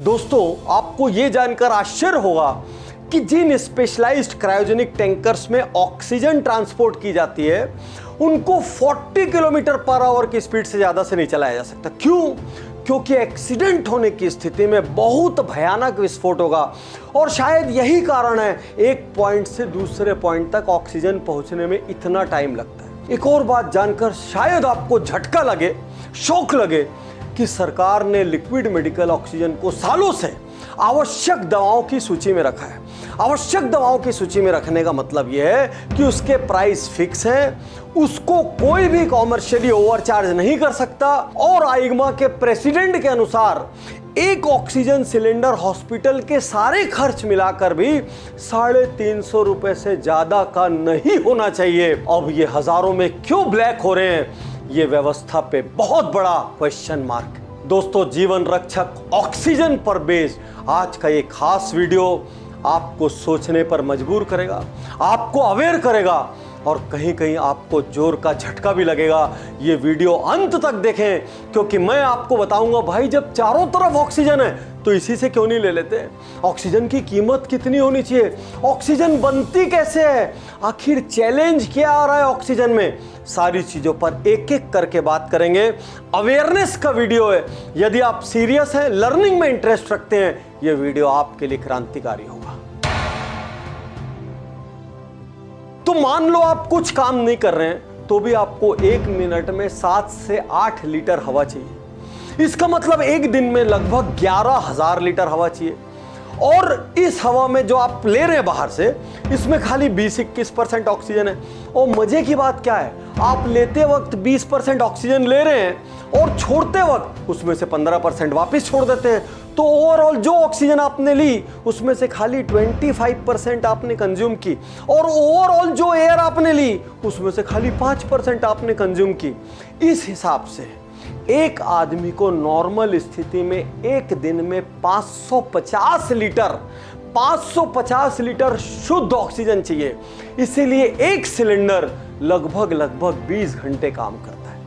दोस्तों, आपको यह जानकर आश्चर्य होगा कि जिन स्पेशलाइज्ड क्रायोजेनिक टैंकर्स में ऑक्सीजन ट्रांसपोर्ट की जाती है उनको 40 किलोमीटर पर आवर की स्पीड से ज्यादा से नहीं चलाया जा सकता। क्यों? क्योंकि एक्सीडेंट होने की स्थिति में बहुत भयानक विस्फोट होगा और शायद यही कारण है एक पॉइंट से दूसरे पॉइंट तक ऑक्सीजन पहुंचने में इतना टाइम लगता है। एक और बात जानकर शायद आपको झटका लगे, शौक लगे कि सरकार ने लिक्विड मेडिकल ऑक्सीजन को सालों से आवश्यक दवाओं की सूची में रखा है। आवश्यक दवाओं की सूची में रखने का मतलब यह है कि उसके प्राइस फिक्स हैं, उसको कोई भी कॉमर्शियली ओवरचार्ज नहीं कर सकता और आइग्मा के प्रेसिडेंट के अनुसार एक ऑक्सीजन सिलेंडर हॉस्पिटल के सारे खर्च मिलाकर भी 350 रुपए से ज्यादा का नहीं होना चाहिए। अब ये हजारों में क्यों ब्लैक हो रहे हैं, ये व्यवस्था पे बहुत बड़ा क्वेश्चन मार्क। दोस्तों, जीवन रक्षक ऑक्सीजन पर बेस्ड आज का ये खास वीडियो आपको सोचने पर मजबूर करेगा, आपको अवेयर करेगा और कहीं कहीं आपको जोर का झटका भी लगेगा। ये वीडियो अंत तक देखें क्योंकि मैं आपको बताऊंगा भाई, जब चारों तरफ ऑक्सीजन है तो इसी से क्यों नहीं ले लेते? ऑक्सीजन की कीमत कितनी होनी चाहिए? ऑक्सीजन बनती कैसे है? आखिर चैलेंज क्या आ रहा है ऑक्सीजन में? सारी चीजों पर एक एक करके बात करेंगे। अवेयरनेस का वीडियो है। यदि आप सीरियस हैं, लर्निंग में इंटरेस्ट रखते हैं, यह वीडियो आपके लिए क्रांतिकारी होगा। तो मान लो आप कुछ काम नहीं कर रहे हैं तो भी आपको 1 मिनट में 7 से 8 लीटर हवा चाहिए। इसका मतलब एक दिन में लगभग 11,000 लीटर हवा चाहिए और इस हवा में जो आप ले रहे हैं बाहर से, इसमें खाली 20-21% ऑक्सीजन है। और मजे की बात क्या है, आप लेते वक्त 20% ऑक्सीजन ले रहे हैं और छोड़ते वक्त उसमें से 15% वापस छोड़ देते हैं। तो ओवरऑल जो ऑक्सीजन आपने ली उसमें से खाली 25% आपने कंज्यूम की और ओवरऑल जो एयर आपने ली उसमें से खाली 5% आपने कंज्यूम की। इस हिसाब से एक आदमी को नॉर्मल स्थिति में एक दिन में 550 लीटर शुद्ध ऑक्सीजन चाहिए। इसीलिए एक सिलेंडर लगभग 20 घंटे काम करता है।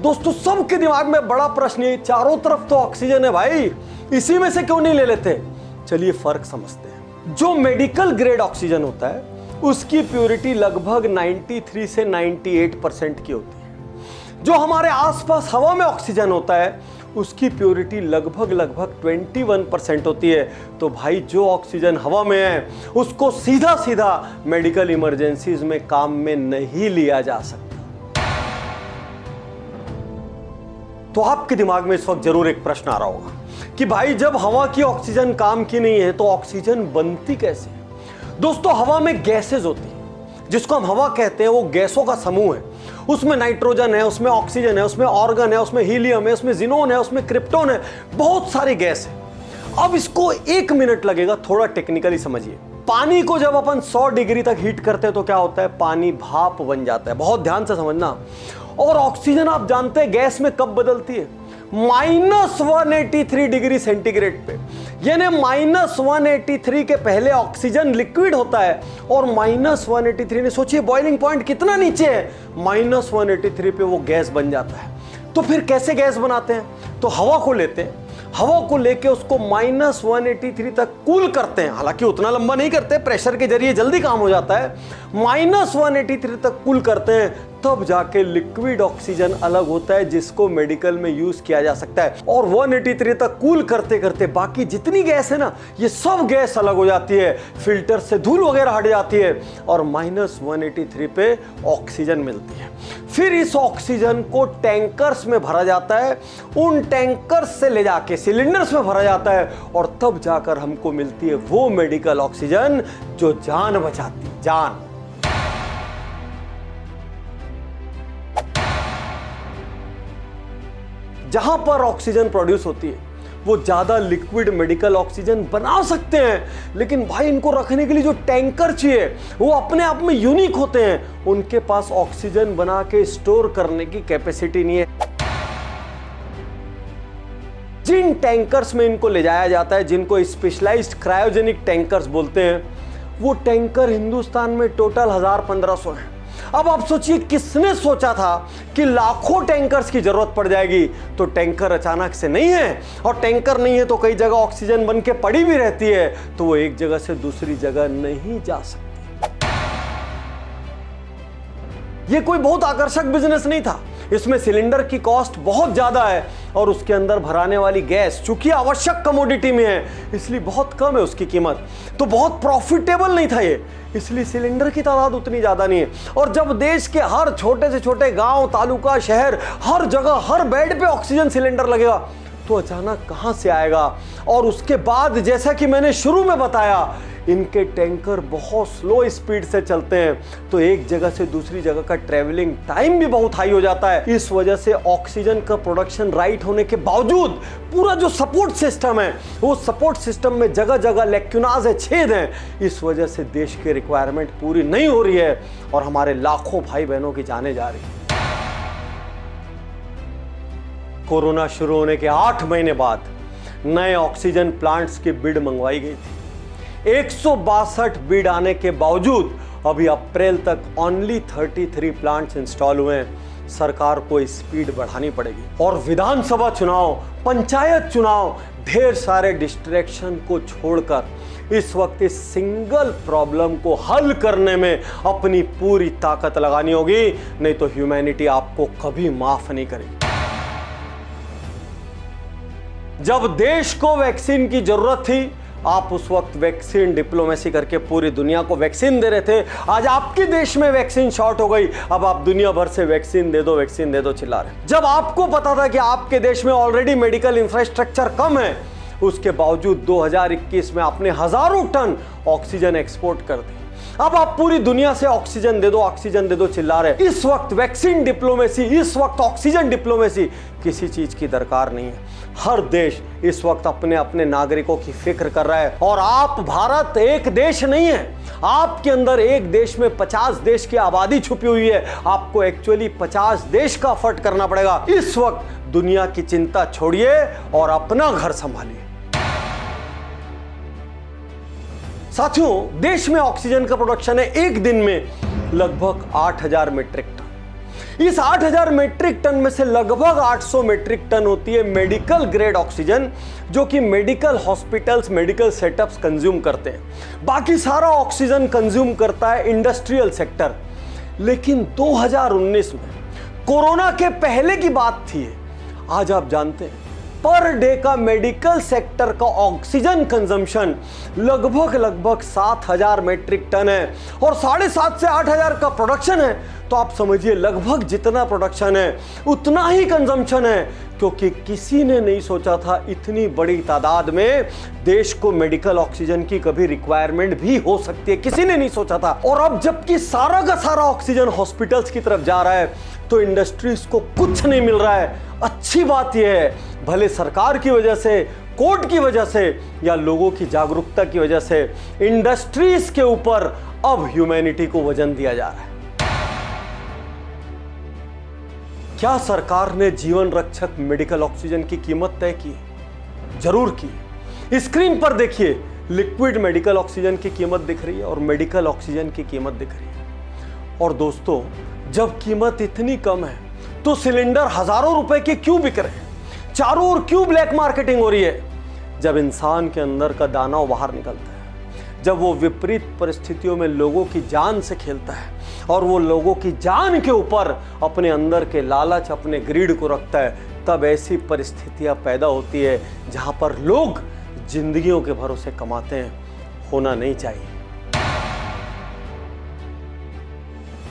दोस्तों, सबके दिमाग में बड़ा प्रश्न है, चारों तरफ तो ऑक्सीजन है भाई, इसी में से क्यों नहीं ले लेते? चलिए फर्क समझते हैं। जो मेडिकल ग्रेड ऑक्सीजन होता है उसकी प्योरिटी लगभग 93 से 98% की होती है। जो हमारे आसपास हवा में ऑक्सीजन होता है उसकी प्योरिटी लगभग 21% होती है। तो भाई, जो ऑक्सीजन हवा में है उसको सीधा मेडिकल इमरजेंसीज में काम में नहीं लिया जा सकता। तो आपके दिमाग में इस वक्त जरूर एक प्रश्न आ रहा होगा कि भाई, जब हवा की ऑक्सीजन काम की नहीं है तो ऑक्सीजन बनती कैसे? दोस्तों, हवा में गैसेज होती हैं, जिसको हम हवा कहते हैं, वो गैसों का समूह है। उसमें नाइट्रोजन है, उसमें ऑक्सीजन है, उसमें ऑर्गन है, उसमें हीलियम है, उसमें जिनोन है, उसमें क्रिप्टोन है, बहुत सारी गैस है। अब इसको 1 मिनट लगेगा, थोड़ा टेक्निकली समझिए। पानी को जब अपन 100 डिग्री तक हीट करते हैं तो क्या होता है? पानी भाप बन जाता है। बहुत ध्यान से समझना। और ऑक्सीजन आप जानते हैं गैस में कब बदलती है? -183 डिग्री सेंटीग्रेड पे। यानी -183 के पहले ऑक्सीजन लिक्विड होता है और -183 ने, सोचिए बॉइलिंग पॉइंट कितना नीचे है, -183 पे वो गैस बन जाता है। तो फिर कैसे गैस बनाते हैं? तो हवा को लेते हैं, हवा को लेके उसको -183 तक कूल करते हैं। हालांकि उतना लंबा नहीं करते, प्रेशर के जरिए जल्दी काम हो जाता है। -183 तक कूल करते हैं, तब जाके लिक्विड ऑक्सीजन अलग होता है जिसको मेडिकल में यूज किया जा सकता है। और 183 तक कूल करते करते बाकी जितनी गैस है ना, ये सब गैस अलग हो जाती है, फिल्टर से धूल वगैरह हट जाती है और -183 पे ऑक्सीजन मिलती है। फिर इस ऑक्सीजन को टैंकर्स में भरा जाता है, उन टैंकर्स से ले जाके सिलेंडर्स में भरा जाता है और तब जाकर हमको मिलती है वो मेडिकल ऑक्सीजन जो जान बचाती है, जान। जहां पर ऑक्सीजन प्रोड्यूस होती है वो ज्यादा लिक्विड मेडिकल ऑक्सीजन बना सकते हैं, लेकिन भाई इनको रखने के लिए जो टैंकर चाहिए वो अपने आप में यूनिक होते हैं। उनके पास ऑक्सीजन बना के स्टोर करने की कैपेसिटी नहीं है। जिन टैंकर्स में इनको ले जाया जाता है, जिनको स्पेशलाइज्ड क्रायोजेनिक टैंकर्स बोलते हैं, वो टैंकर हिंदुस्तान में टोटल 1000-1500 हैं। अब आप सोचिए, किसने सोचा था कि लाखों टैंकर्स की जरूरत पड़ जाएगी। तो टैंकर अचानक से नहीं है, और टैंकर नहीं है तो कई जगह ऑक्सीजन बन के पड़ी भी रहती है, तो वो एक जगह से दूसरी जगह नहीं जा सकती। ये कोई बहुत आकर्षक बिजनेस नहीं था। इसमें सिलेंडर की कॉस्ट बहुत ज्यादा है, और उसके अंदर भराने वाली गैस चूंकि आवश्यक कमोडिटी में है, इसलिए बहुत कम है उसकी कीमत, तो बहुत प्रॉफिटेबल नहीं था ये, इसलिए सिलेंडर की तादाद उतनी ज्यादा नहीं है। और जब देश के हर छोटे से छोटे गांव, तालुका, शहर, हर जगह, हर बेड पे ऑक्सीजन सिलेंडर लगेगा, तो अचानक कहां से आएगा। और उसके बाद जैसा कि मैंने शुरू में बताया, इनके टैंकर बहुत स्लो स्पीड से चलते हैं, तो एक जगह से दूसरी जगह का ट्रैवलिंग टाइम भी बहुत हाई हो जाता है। इस वजह से ऑक्सीजन का प्रोडक्शन राइट होने के बावजूद पूरा जो सपोर्ट सिस्टम है, वो सपोर्ट सिस्टम में जगह जगह लैक्यूनाज है, छेद हैं। इस वजह से देश की रिक्वायरमेंट पूरी नहीं हो रही है, और हमारे लाखों भाई बहनों की जाने जा रही है। कोरोना शुरू होने के 8 महीने बाद नए ऑक्सीजन प्लांट्स की बिड मंगवाई गई थी। 162 बिड आने के बावजूद अभी अप्रैल तक ओनली 33 प्लांट्स इंस्टॉल हुए हैं। सरकार को स्पीड बढ़ानी पड़ेगी। और विधानसभा चुनाव, पंचायत चुनाव, ढेर सारे डिस्ट्रैक्शन को छोड़कर इस वक्त इस सिंगल प्रॉब्लम को हल करने में अपनी पूरी ताकत लगानी होगी, नहीं तो ह्यूमैनिटी आपको कभी माफ नहीं करेगी। जब देश को वैक्सीन की जरूरत थी, आप उस वक्त वैक्सीन डिप्लोमेसी करके पूरी दुनिया को वैक्सीन दे रहे थे। आज आपके देश में वैक्सीन शॉर्ट हो गई, अब आप दुनिया भर से वैक्सीन दे दो चिल्ला रहे। जब आपको पता था कि आपके देश में ऑलरेडी मेडिकल इंफ्रास्ट्रक्चर कम है, उसके बावजूद 2021 में आपने हजारों टन ऑक्सीजन एक्सपोर्ट कर दी। अब आप पूरी दुनिया से ऑक्सीजन दे दो चिल्ला रहे। इस वक्त वैक्सीन डिप्लोमेसी, इस वक्त ऑक्सीजन डिप्लोमेसी किसी चीज की दरकार नहीं है। हर देश इस वक्त अपने अपने नागरिकों की फिक्र कर रहा है। और आप, भारत एक देश नहीं है, आपके अंदर एक देश में 50 देश की आबादी छुपी हुई है। आपको एक्चुअली 50 देश का एफर्ट करना पड़ेगा। इस वक्त दुनिया की चिंता छोड़िए और अपना घर संभालिए। साथियों, देश में ऑक्सीजन का प्रोडक्शन है एक दिन में लगभग 8000 मीट्रिक टन। इस 8000 मीट्रिक टन में से लगभग 800 मीट्रिक टन होती है मेडिकल ग्रेड ऑक्सीजन, जो कि medical hospitals, medical setups consume करते हैं। बाकी सारा ऑक्सीजन कंज्यूम करता है इंडस्ट्रियल सेक्टर। लेकिन 2019 में कोरोना के पहले की बात थी, आज आप जानते हैं पर डे का मेडिकल सेक्टर का ऑक्सीजन कंजम्पशन लगभग 7000 मीट्रिक टन है, और 7.5 से 8000 का प्रोडक्शन है। तो आप समझिए लगभग जितना प्रोडक्शन है उतना ही कंजम्पशन है, क्योंकि किसी ने नहीं सोचा था इतनी बड़ी तादाद में देश को मेडिकल ऑक्सीजन की कभी रिक्वायरमेंट भी हो सकती है, किसी ने नहीं सोचा था। और अब जबकि सारा का सारा ऑक्सीजन हॉस्पिटल्स की तरफ जा रहा है, तो इंडस्ट्रीज को कुछ नहीं मिल रहा है। अच्छी बात यह है, भले सरकार की वजह से, कोर्ट की वजह से, या लोगों की जागरूकता की वजह से इंडस्ट्रीज के ऊपर अब ह्यूमैनिटी को वजन दिया जा रहा है। क्या सरकार ने जीवन रक्षक मेडिकल ऑक्सीजन की कीमत तय की? जरूर की। स्क्रीन पर देखिए, लिक्विड मेडिकल ऑक्सीजन की कीमत दिख रही है और मेडिकल ऑक्सीजन की कीमत दिख रही है। और दोस्तों, जब कीमत इतनी कम है तो सिलेंडर हजारों रुपए के क्यों बिक रहे हैं? चारों ओर क्यों ब्लैक मार्केटिंग हो रही है? जब इंसान के अंदर का दानव बाहर निकलता है, जब वो विपरीत परिस्थितियों में लोगों की जान से खेलता है और वो लोगों की जान के ऊपर अपने अंदर के लालच, अपने ग्रीड को रखता है, तब ऐसी परिस्थितियां पैदा होती है जहां पर लोग जिंदगियों के भरोसे कमाते हैं। होना नहीं चाहिए।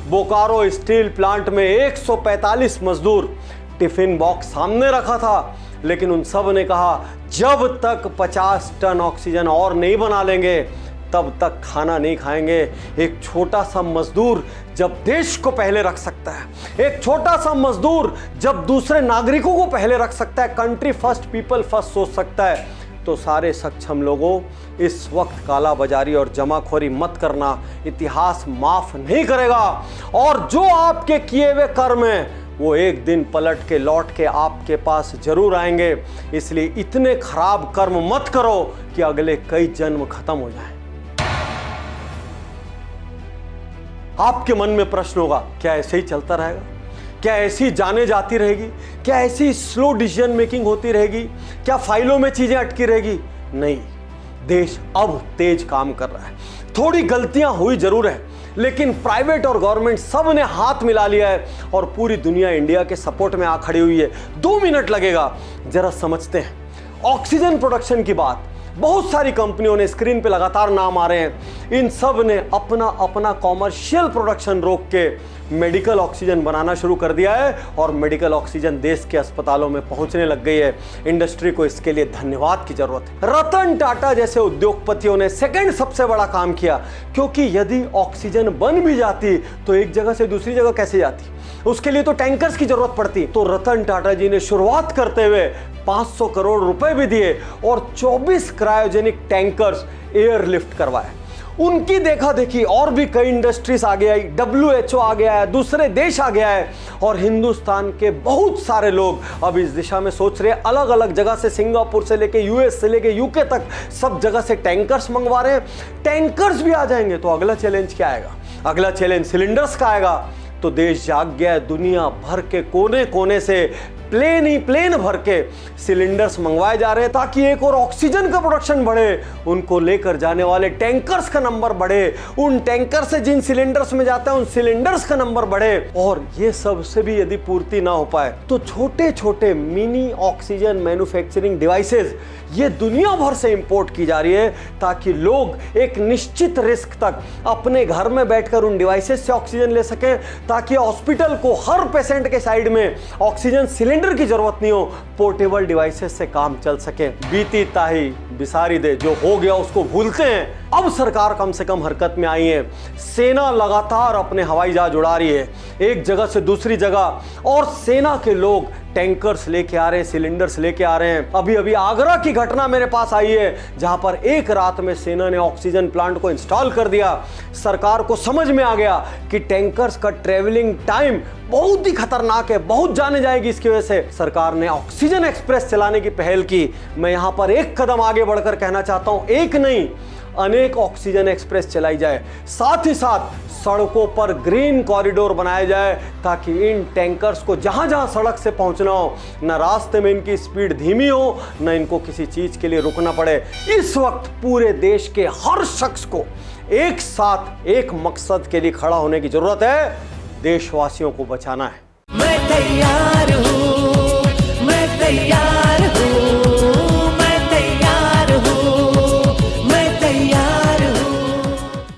बोकारो स्टील प्लांट में 145 मजदूर टिफिन बॉक्स सामने रखा था, लेकिन उन सब ने कहा जब तक 50 टन ऑक्सीजन और नहीं बना लेंगे तब तक खाना नहीं खाएंगे। एक छोटा सा मजदूर जब देश को पहले रख सकता है, एक छोटा सा मजदूर जब दूसरे नागरिकों को पहले रख सकता है, कंट्री फर्स्ट, पीपल फर्स्ट सोच सकता है, तो सारे सक्षम लोगों, इस वक्त काला बाजारी और जमाखोरी मत करना। इतिहास माफ नहीं करेगा, और जो आपके किए हुए कर्म हैं वो एक दिन पलट के लौट के आपके पास जरूर आएंगे। इसलिए इतने खराब कर्म मत करो कि अगले कई जन्म खत्म हो जाएं। आपके मन में प्रश्न होगा, क्या ऐसे ही चलता रहेगा? क्या ऐसी जाने जाती रहेगी? क्या ऐसी स्लो डिसीजन मेकिंग होती रहेगी? क्या फाइलों में चीजें अटकी रहेगी? नहीं, देश अब तेज काम कर रहा है। थोड़ी गलतियां हुई जरूर है, लेकिन प्राइवेट और गवर्नमेंट सब ने हाथ मिला लिया है और पूरी दुनिया इंडिया के सपोर्ट में आ खड़ी हुई है। 2 मिनट लगेगा, जरा समझते हैं। ऑक्सीजन प्रोडक्शन की बात बहुत सारी कंपनियों ने, स्क्रीन पे लगातार नाम आ रहे हैं, इन सब ने अपना अपना कॉमर्शियल प्रोडक्शन रोक के मेडिकल ऑक्सीजन बनाना शुरू कर दिया है और मेडिकल ऑक्सीजन देश के अस्पतालों में पहुंचने लग गई है। इंडस्ट्री को इसके लिए धन्यवाद की जरूरत है। रतन टाटा जैसे उद्योगपतियों ने सेकंड सबसे बड़ा काम किया, क्योंकि यदि ऑक्सीजन बन भी जाती तो एक जगह से दूसरी जगह कैसे जाती? उसके लिए तो टैंकर्स की जरूरत पड़ती। तो रतन टाटा जी ने शुरुआत करते हुए 500 करोड़ रुपए भी दिए और 24 क्रायोजेनिक टैंकर्स एयरलिफ्ट करवाए। उनकी देखा देखी और भी कई इंडस्ट्रीज आगे आई, WHO आ गया है, दूसरे देश आ गया है और हिंदुस्तान के बहुत सारे लोग अब इस दिशा में सोच रहे हैं। अलग अलग जगह से, सिंगापुर से लेके US से लेके UK तक सब जगह से टैंकर्स मंगवा रहे हैं। टैंकर्स भी आ जाएंगे तो अगला चैलेंज क्या आएगा? अगला चैलेंज सिलेंडर्स का आएगा। तो देश जाग गया है, दुनिया भर के कोने कोने से प्लेन ही प्लेन भर के सिलेंडर्स मंगवाए जा रहे हैं ताकि एक और ऑक्सीजन का प्रोडक्शन बढ़े, उनको लेकर जाने वाले टैंकर्स का नंबर बढ़े, उन टैंकर से जिन सिलेंडर्स में जाता है उन सिलेंडर्स का नंबर बढ़े। और ये सब से भी यदि पूर्ति ना हो पाए तो छोटे छोटे मिनी ऑक्सीजन मैन्युफैक्चरिंग डिवाइसेस ये दुनिया भर से इंपोर्ट की जा रही है ताकि लोग एक निश्चित रिस्क तक अपने घर में बैठकर उन डिवाइसेस से ऑक्सीजन ले सकें, ताकि हॉस्पिटल को हर पेशेंट के साइड में ऑक्सीजन सिलेंडर की जरूरत नहीं हो, पोर्टेबल डिवाइसेस से काम चल सके। बीती ताही बिसारी दे, जो हो गया उसको भूलते हैं। अब सरकार कम से कम हरकत में आई है। सेना लगातार अपने हवाई जहाज उड़ा रही है एक जगह से दूसरी जगह, और सेना के लोग टैंकर्स लेके आ रहे हैं, सिलेंडर्स लेके आ रहे हैं। अभी अभी आगरा की घटना मेरे पास आई है जहां पर एक रात में सेना ने ऑक्सीजन प्लांट को इंस्टॉल कर दिया। सरकार को समझ में आ गया कि टैंकर्स का ट्रेवलिंग टाइम बहुत ही खतरनाक है, बहुत जाने जाएगी। इसकी वजह से सरकार ने ऑक्सीजन एक्सप्रेस चलाने की पहल की। मैं यहां पर एक कदम आगे बढ़कर कहना चाहता हूं, एक नहीं अनेक ऑक्सीजन एक्सप्रेस चलाई जाए, साथ ही साथ सड़कों पर ग्रीन कॉरिडोर बनाया जाए ताकि इन टैंकर्स को जहां जहां सड़क से पहुंचना हो, न रास्ते में इनकी स्पीड धीमी हो, न इनको किसी चीज के लिए रुकना पड़े। इस वक्त पूरे देश के हर शख्स को एक साथ एक मकसद के लिए खड़ा होने की जरूरत है, देशवासियों को बचाना है। मैं तैयार हूं, मैं तैयार